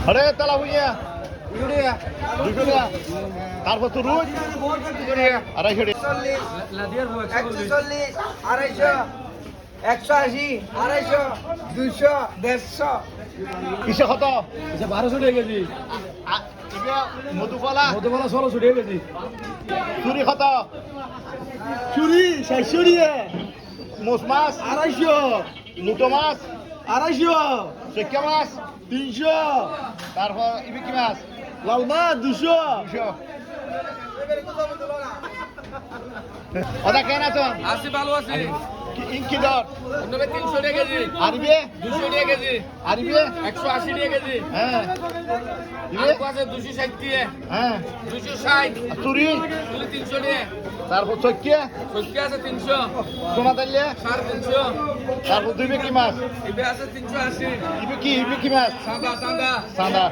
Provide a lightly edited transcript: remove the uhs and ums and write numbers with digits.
আরে তালা হইয়া 200 টাকা তারপর তো রোজ 250 টাকা 140 250 180 250 150 কিসে কত 1200 টাকা কেজি মধুকলা 1600 টাকা কেজি চুরি কত চুরি 600 টাকা মোষ মাছ 250 লুটো মাছ 250 চেকিয়া মাছ 300 তারপর কি মাছ লাল মাছ 200 200 ওটা কেন আছো আছি ভালো আছি ইনকি দর অন্যবে 300 টাকা কেজি আরবে 200 টাকা কেজি আরবে 180 টাকা কেজি হ্যাঁ আলু আছে 260 টাকা হ্যাঁ 260 চুরি তুলি 300 টাকা তারপর চকিয়া সত্যি আছে 300 সোনা দালিয়া 350 তারপর দুই কি মাছ ইবে আছে 380 ইবে কি মাছ সাদা সাদা সাদা